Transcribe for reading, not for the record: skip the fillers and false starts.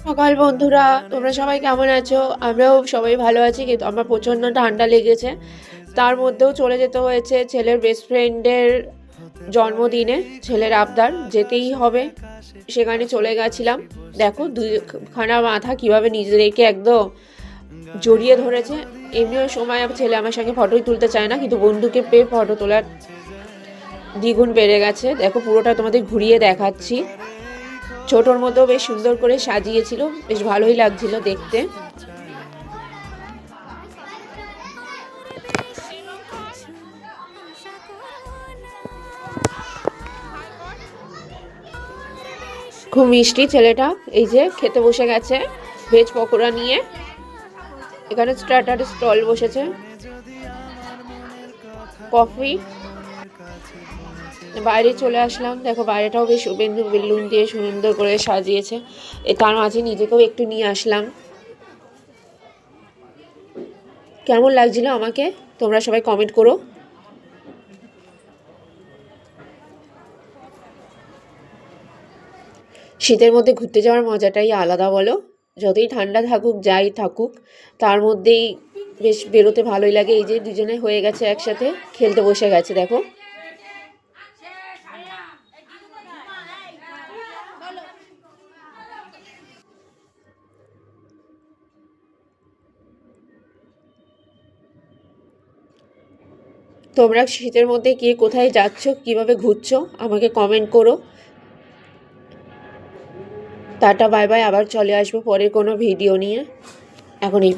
সকাল বন্ধুরা, তোমরা সবাই কেমন আছো? আমরাও সবাই ভালো আছি, কিন্তু আমার প্রচণ্ড ঠান্ডা লেগেছে। তার মধ্যেও চলে যেতে হয়েছে ছেলের বেস্ট ফ্রেন্ডের জন্মদিনে। ছেলের আবদার, যেতেই হবে। সেখানে চলে গেছিলাম। দেখো দুইখানা মাথা কিভাবে নিজেদেরকে একদম জড়িয়ে ধরেছে। এমনিও সময় ছেলে আমার সঙ্গে ফটোই তুলতে চায় না, কিন্তু বন্ধুকে পেয়ে ফটো তোলার দ্বিগুণ বেড়ে গেছে। দেখো পুরোটা তোমাদের ঘুরিয়ে দেখাচ্ছি। ছোটোর মধ্যেও বেশ সুন্দর করে সাজিয়েছিল, বেশ ভালোই লাগছিল দেখতে। খুব মিষ্টি ছেলেটা। এই যে খেতে বসে গেছে ভেজ পকোড়া নিয়ে। এখানে স্টার্টার স্টল বসেছে, কফি। বাইরে চলে আসলাম। দেখো বাইরেটাও বেশ বেলুন দিয়ে সুন্দর করে সাজিয়েছে। তার মাঝে নিজেকেও একটু নিয়ে আসলাম। কেমন লাগছিল আমাকে তোমরা সবাই কমেন্ট করো। শীতের মধ্যে ঘুরতে যাওয়ার মজাটাই আলাদা, বলো? যতই ঠান্ডা থাকুক যাই থাকুক, তার মধ্যেই বেশ বেরোতে ভালোই লাগে। এই যে দুজনে হয়ে গেছে একসাথে, খেলতে বসে গেছে দেখো। তোমরা শীতের মধ্যে কে কোথায় যাচ্ছ, কিভাবে ঘুরছো, আমাকে কমেন্ট করো। টাটা বাই বাই, আবার চলে আসবো পরের কোনো ভিডিও নিয়ে। এখন এই